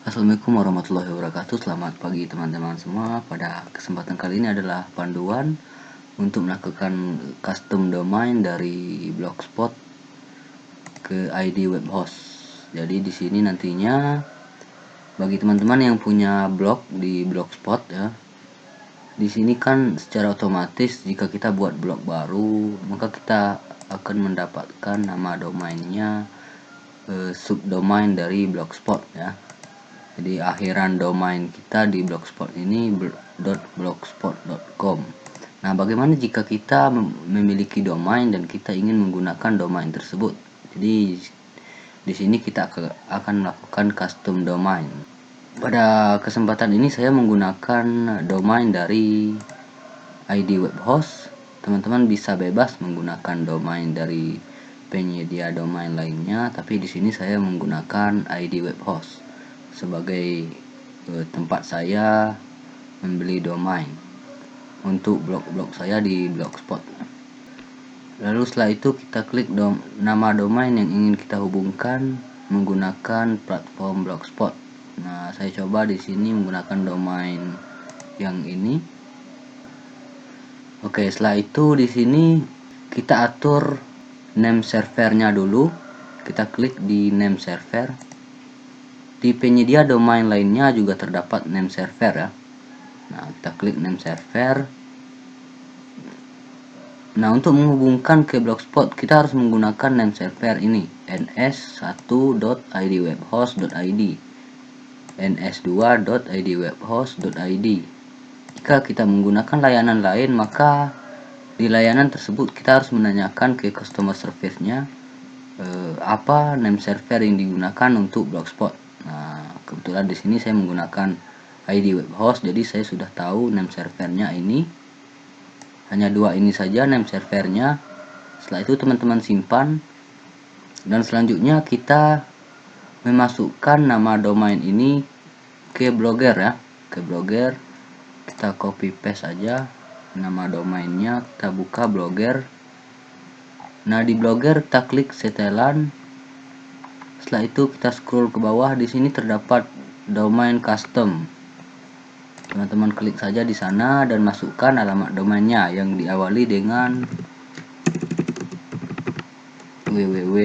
Assalamualaikum warahmatullahi wabarakatuh. Selamat pagi teman-teman semua. Pada kesempatan kali ini adalah panduan untuk melakukan custom domain dari Blogspot ke ID web host. Jadi di sini nantinya bagi teman-teman yang punya blog di Blogspot ya, di sini kan secara otomatis jika kita buat blog baru maka kita akan mendapatkan nama domainnya subdomain dari Blogspot ya. Jadi akhiran domain kita di Blogspot ini .blogspot.com. Nah, bagaimana jika kita memiliki domain dan kita ingin menggunakan domain tersebut? Jadi di sini kita akan melakukan custom domain. Pada kesempatan ini saya menggunakan domain dari ID web host. Teman-teman bisa bebas menggunakan domain dari penyedia domain lainnya, tapi di sini saya menggunakan ID web host sebagai tempat saya membeli domain untuk blog-blog saya di Blogspot. Lalu setelah itu kita klik nama domain yang ingin kita hubungkan menggunakan platform Blogspot. Nah, saya coba di sini menggunakan domain yang ini. Oke, setelah itu di sini kita atur name servernya dulu. Kita klik di name server. Di penyedia domain lainnya juga terdapat name server ya. Nah, kita klik name server. Nah, untuk menghubungkan ke Blogspot kita harus menggunakan name server ini, ns1.idwebhost.id, ns2.idwebhost.id. Jika kita menggunakan layanan lain, maka di layanan tersebut kita harus menanyakan ke customer service-nya apa name server yang digunakan untuk Blogspot. Nah, kebetulan di sini saya menggunakan ID web host, jadi saya sudah tahu name servernya ini. Hanya dua ini saja name servernya. Setelah itu teman-teman simpan, dan selanjutnya kita memasukkan nama domain ini ke Blogger ya, ke Blogger. Kita copy paste saja nama domainnya, kita buka Blogger. Nah, di Blogger kita klik setelan. Setelah itu kita scroll ke bawah, di sini terdapat domain custom. Teman-teman klik saja di sana dan masukkan alamat domainnya yang diawali dengan www,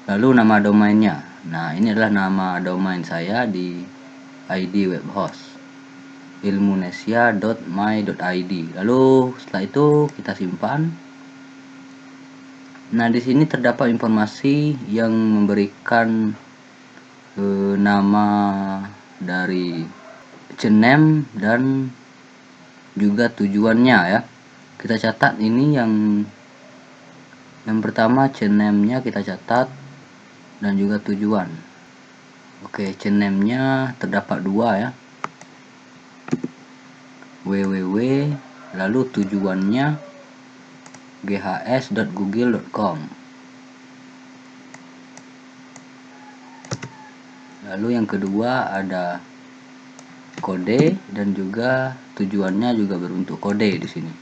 lalu nama domainnya. Nah, ini adalah nama domain saya di ID web host, ilmunesia.my.id. Lalu setelah itu kita simpan. Nah, di sini terdapat informasi yang memberikan nama dari name dan juga tujuannya ya. Kita catat ini yang pertama name-nya kita catat dan juga tujuan. Oke, name-nya terdapat dua ya, www, lalu tujuannya ghs.google.com. Lalu yang kedua ada kode dan juga tujuannya juga berbentuk kode di sini.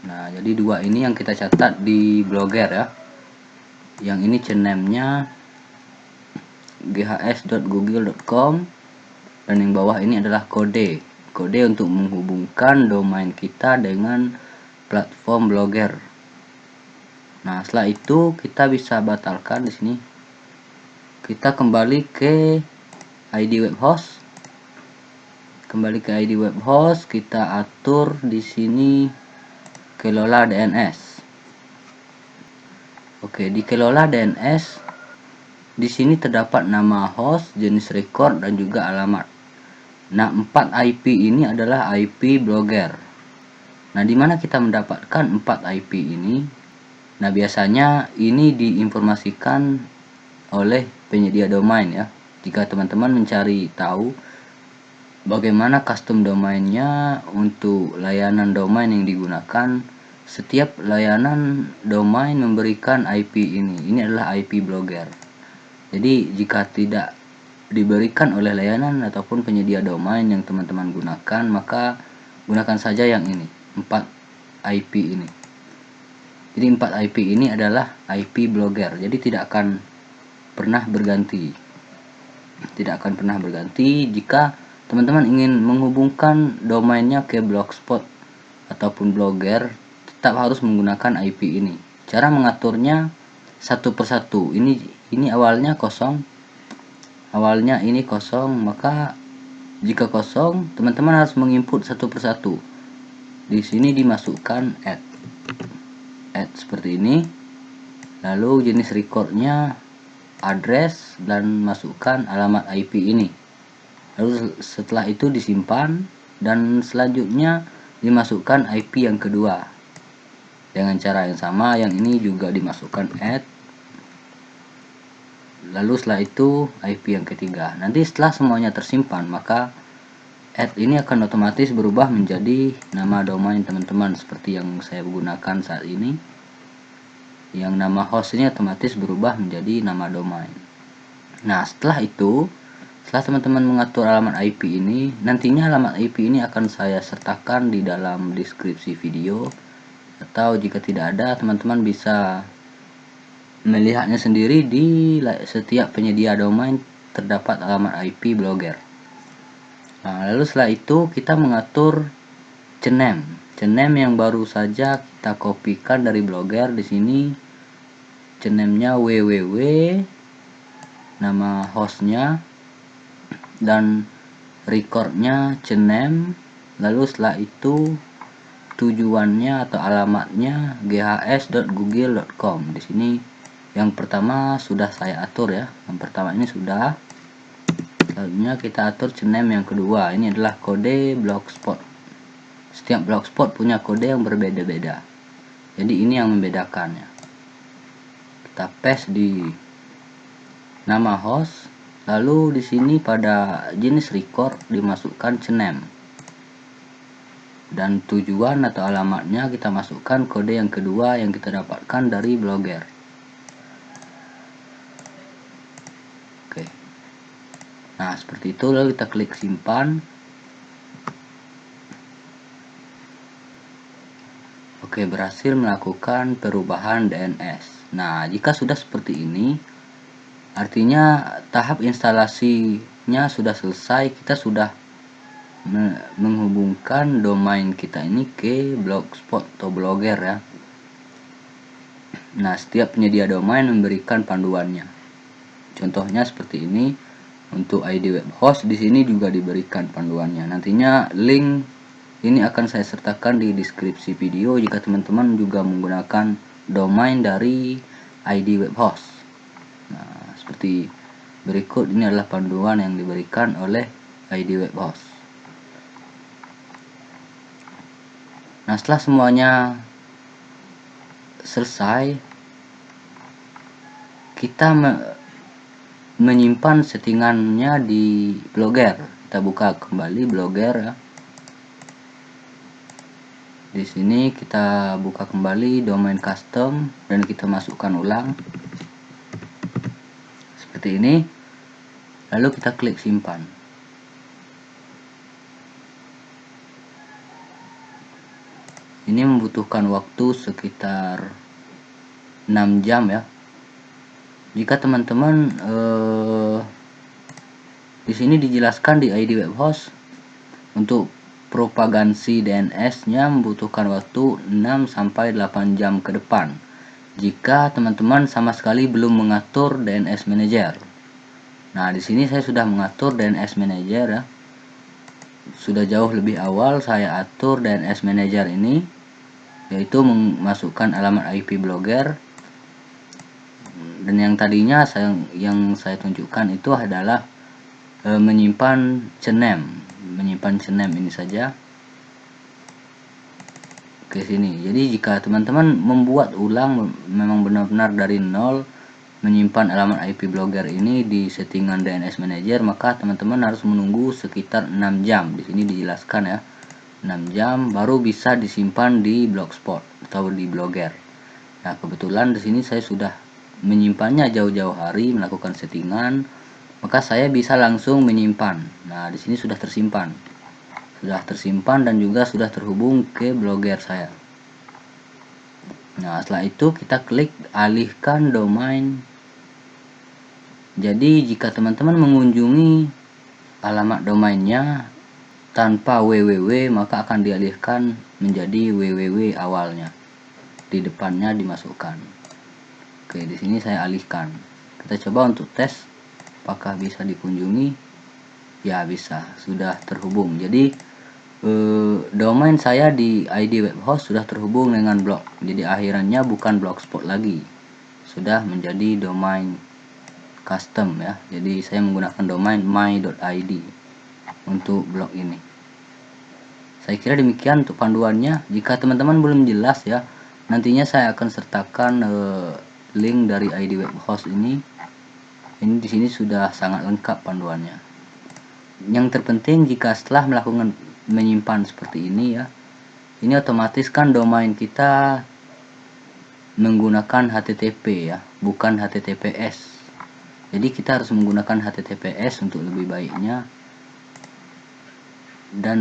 Nah, jadi dua ini yang kita catat di Blogger ya. Yang ini name-nya ghs.google.com dan yang bawah ini adalah kode untuk menghubungkan domain kita dengan platform Blogger. Nah, setelah itu kita bisa batalkan di sini. Kita kembali ke ID web host. Kita atur di sini kelola DNS. Oke, di kelola DNS di sini terdapat nama host, jenis record dan juga alamat. Nah, 4 IP ini adalah IP Blogger. Nah, di mana kita mendapatkan 4 IP ini? Nah, biasanya ini diinformasikan oleh penyedia domain ya. Jika teman-teman mencari tahu bagaimana custom domainnya untuk layanan domain yang digunakan, setiap layanan domain memberikan IP ini. Ini adalah IP Blogger. Jadi jika tidak diberikan oleh layanan ataupun penyedia domain yang teman-teman gunakan, maka gunakan saja yang ini, 4 IP ini. Jadi 4 IP ini adalah IP Blogger. Jadi tidak akan pernah berganti. Tidak akan pernah berganti jika teman-teman ingin menghubungkan domainnya ke Blogspot ataupun Blogger, tetap harus menggunakan IP ini. Cara mengaturnya satu persatu. Ini awalnya kosong. Awalnya ini kosong, maka jika kosong, teman-teman harus menginput satu persatu. Di sini dimasukkan add seperti ini. Lalu jenis recordnya address dan masukkan alamat IP ini. Lalu setelah itu disimpan dan selanjutnya dimasukkan IP yang kedua dengan cara yang sama. Yang ini juga dimasukkan add. Lalu setelah itu IP yang ketiga. Nanti setelah semuanya tersimpan, maka add ini akan otomatis berubah menjadi nama domain teman-teman seperti yang saya gunakan saat ini. Yang nama host ini otomatis berubah menjadi nama domain. Nah, setelah itu, setelah teman-teman mengatur alamat IP ini, nantinya alamat IP ini akan saya sertakan di dalam deskripsi video, atau jika tidak ada, teman-teman bisa melihatnya sendiri di setiap penyedia domain terdapat alamat IP Blogger. Nah, lalu setelah itu kita mengatur cename yang baru saja kita kopikan dari Blogger. Di sini cename-nya www, nama hostnya, dan recordnya cename. Lalu setelah itu tujuannya atau alamatnya ghs.google.com. Di sini yang pertama sudah saya atur ya. Yang pertama ini sudah. Selanjutnya kita atur cename yang kedua. Ini adalah kode Blogspot. Setiap Blogspot punya kode yang berbeda-beda. Jadi ini yang membedakannya. Kita paste di nama host, lalu di sini pada jenis record dimasukkan cename, dan tujuan atau alamatnya kita masukkan kode yang kedua yang kita dapatkan dari Blogger. Oke, nah seperti itu. Lalu kita klik simpan. Oke, berhasil melakukan perubahan DNS. Nah, jika sudah seperti ini, artinya tahap instalasinya sudah selesai. Kita sudah menghubungkan domain kita ini ke Blogspot atau Blogger ya. Nah, setiap penyedia domain memberikan panduannya. Contohnya seperti ini. Untuk ID web host di sini juga diberikan panduannya. Nantinya link ini akan saya sertakan di deskripsi video jika teman-teman juga menggunakan domain dari ID web host. Nah, seperti berikut, ini adalah panduan yang diberikan oleh ID web host. Nah, setelah semuanya selesai, kita menyimpan settingannya di Blogger. Kita buka kembali Blogger ya. Di sini kita buka kembali domain custom dan kita masukkan ulang seperti ini. Lalu kita klik simpan. Ini membutuhkan waktu sekitar 6 jam ya. Jika teman-teman di sini dijelaskan di ID web host untuk propagasi DNS-nya membutuhkan waktu 6 sampai 8 jam ke depan. Jika teman-teman sama sekali belum mengatur DNS Manager. Nah, di sini saya sudah mengatur DNS Manager ya. Sudah jauh lebih awal saya atur DNS Manager ini, yaitu memasukkan alamat IP Blogger. Dan yang tadinya yang saya tunjukkan itu adalah menyimpan cename ini saja ke sini. Jadi jika teman-teman membuat ulang memang benar-benar dari nol menyimpan alamat IP Blogger ini di settingan DNS Manager, maka teman-teman harus menunggu sekitar 6 jam. Di sini dijelaskan ya, 6 jam baru bisa disimpan di Blogspot atau di Blogger. Nah, kebetulan di sini saya sudah menyimpannya jauh-jauh hari, melakukan settingan, maka saya bisa langsung menyimpan. Nah, di sini sudah tersimpan. Dan juga sudah terhubung ke Blogger saya. Nah, setelah itu kita klik alihkan domain Jadi jika teman-teman mengunjungi alamat domainnya tanpa www, maka akan dialihkan menjadi www awalnya. Di depannya dimasukkan. Oke, di sini saya alihkan. Kita coba untuk tes apakah bisa dikunjungi. Ya, bisa, sudah terhubung. Jadi domain saya di ID web host sudah terhubung dengan blog. Jadi akhirannya bukan blogspot lagi, sudah menjadi domain custom ya. Jadi saya menggunakan domain my.id untuk blog ini. Saya kira demikian untuk panduannya. Jika teman-teman belum jelas ya, nantinya saya akan sertakan link dari ID web host ini. Ini di sini sudah sangat lengkap panduannya. Yang terpenting jika setelah melakukan menyimpan seperti ini ya, ini otomatis kan domain kita menggunakan HTTP ya, bukan HTTPS. Jadi kita harus menggunakan HTTPS untuk lebih baiknya. Dan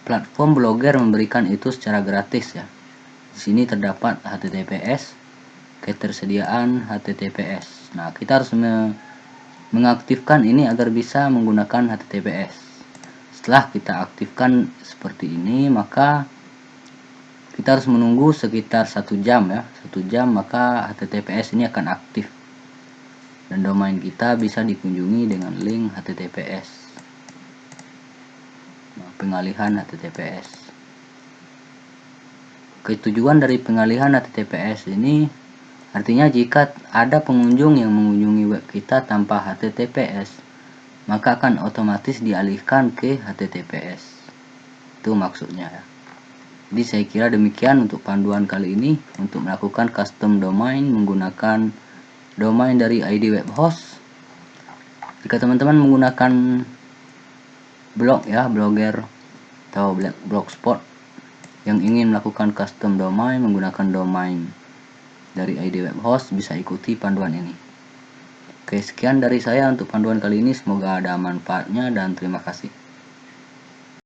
platform Blogger memberikan itu secara gratis ya. Di sini terdapat HTTPS, ketersediaan HTTPS. Nah, kita harus mengaktifkan ini agar bisa menggunakan HTTPS. Setelah kita aktifkan seperti ini, maka kita harus menunggu sekitar 1 jam ya. 1 jam maka HTTPS ini akan aktif dan domain kita bisa dikunjungi dengan link HTTPS. Nah, pengalihan HTTPS. Tujuan dari pengalihan HTTPS ini artinya jika ada pengunjung yang mengunjungi web kita tanpa HTTPS, maka akan otomatis dialihkan ke HTTPS. Itu maksudnya ya. Jadi saya kira demikian untuk panduan kali ini untuk melakukan custom domain menggunakan domain dari ID web host. Jika teman-teman menggunakan blog ya, Blogger atau blogspot yang ingin melakukan custom domain menggunakan domain dari ID web host, bisa ikuti panduan ini. Oke, sekian dari saya untuk panduan kali ini. Semoga ada manfaatnya dan terima kasih.